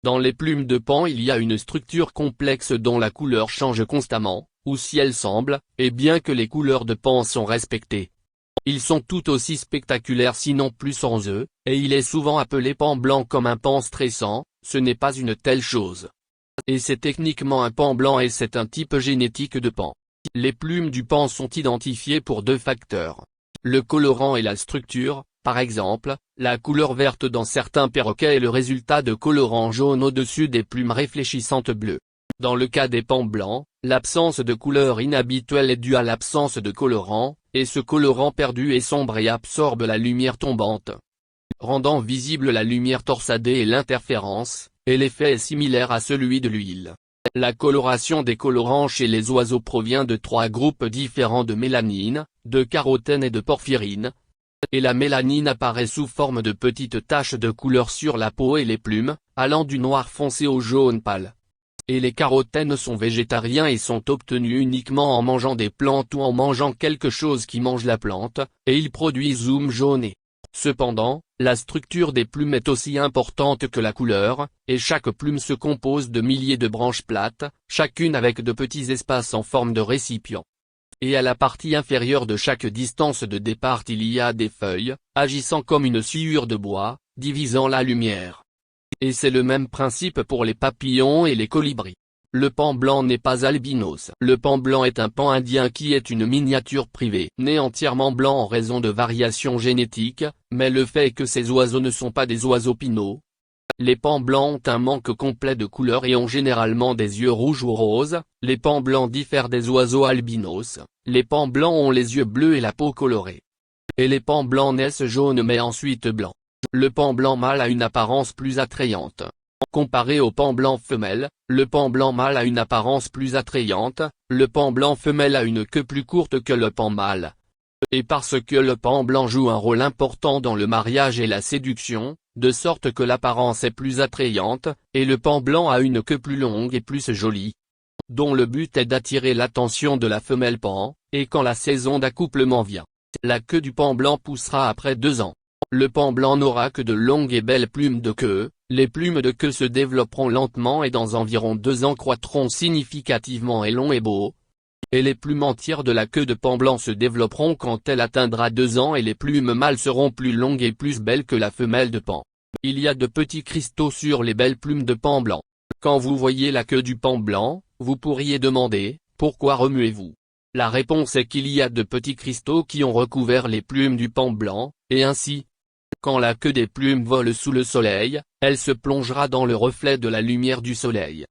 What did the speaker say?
Dans les plumes de paon il y a une structure complexe dont la couleur change constamment, ou si elle semble, et bien que les couleurs de paon sont respectées. Ils sont tout aussi spectaculaires sinon plus en eux, et il est souvent appelé paon blanc comme un paon stressant, ce n'est pas une telle chose. Et c'est techniquement un paon blanc et c'est un type génétique de paon. Les plumes du paon sont identifiées pour deux facteurs. Le colorant et la structure, par exemple, la couleur verte dans certains perroquets est le résultat de colorant jaune au-dessus des plumes réfléchissantes bleues. Dans le cas des paons blancs, l'absence de couleur inhabituelle est due à l'absence de colorant, et ce colorant perdu est sombre et absorbe la lumière tombante, rendant visible la lumière torsadée et l'interférence, et l'effet est similaire à celui de l'huile. La coloration des colorants chez les oiseaux provient de trois groupes différents de mélanine, de carotène et de porphyrine. Et la mélanine apparaît sous forme de petites taches de couleur sur la peau et les plumes, allant du noir foncé au jaune pâle. Et les carotènes sont végétariens et sont obtenus uniquement en mangeant des plantes ou en mangeant quelque chose qui mange la plante, et ils produisent zoom jauné. Cependant, la structure des plumes est aussi importante que la couleur, et chaque plume se compose de milliers de branches plates, chacune avec de petits espaces en forme de récipient. Et à la partie inférieure de chaque distance de départ il y a des feuilles, agissant comme une sciure de bois, divisant la lumière. Et c'est le même principe pour les papillons et les colibris. Le paon blanc n'est pas albinos. Le paon blanc est un paon indien qui est une miniature privée, né entièrement blanc en raison de variations génétiques, mais le fait est que ces oiseaux ne sont pas des oiseaux pinots. Les paons blancs ont un manque complet de couleur et ont généralement des yeux rouges ou roses. Les paons blancs diffèrent des oiseaux albinos. Les paons blancs ont les yeux bleus et la peau colorée. Et les paons blancs naissent jaunes mais ensuite blancs. Le paon blanc mâle a une apparence plus attrayante. Comparé au paon blanc femelle, le paon blanc mâle a une apparence plus attrayante, le paon blanc femelle a une queue plus courte que le paon mâle. Et parce que le paon blanc joue un rôle important dans le mariage et la séduction, de sorte que l'apparence est plus attrayante, et le paon blanc a une queue plus longue et plus jolie, dont le but est d'attirer l'attention de la femelle paon, et quand la saison d'accouplement vient, la queue du paon blanc poussera après 2 ans. Le paon blanc n'aura que de longues et belles plumes de queue, les plumes de queue se développeront lentement et dans environ 2 ans croîtront significativement et longs et beaux. Et les plumes entières de la queue de paon blanc se développeront quand elle atteindra 2 ans et les plumes mâles seront plus longues et plus belles que la femelle de paon. Il y a de petits cristaux sur les belles plumes de paon blanc. Quand vous voyez la queue du paon blanc, vous pourriez demander, pourquoi remuez-vous? La réponse est qu'il y a de petits cristaux qui ont recouvert les plumes du paon blanc, et ainsi, quand la queue des plumes vole sous le soleil, elle se plongera dans le reflet de la lumière du soleil.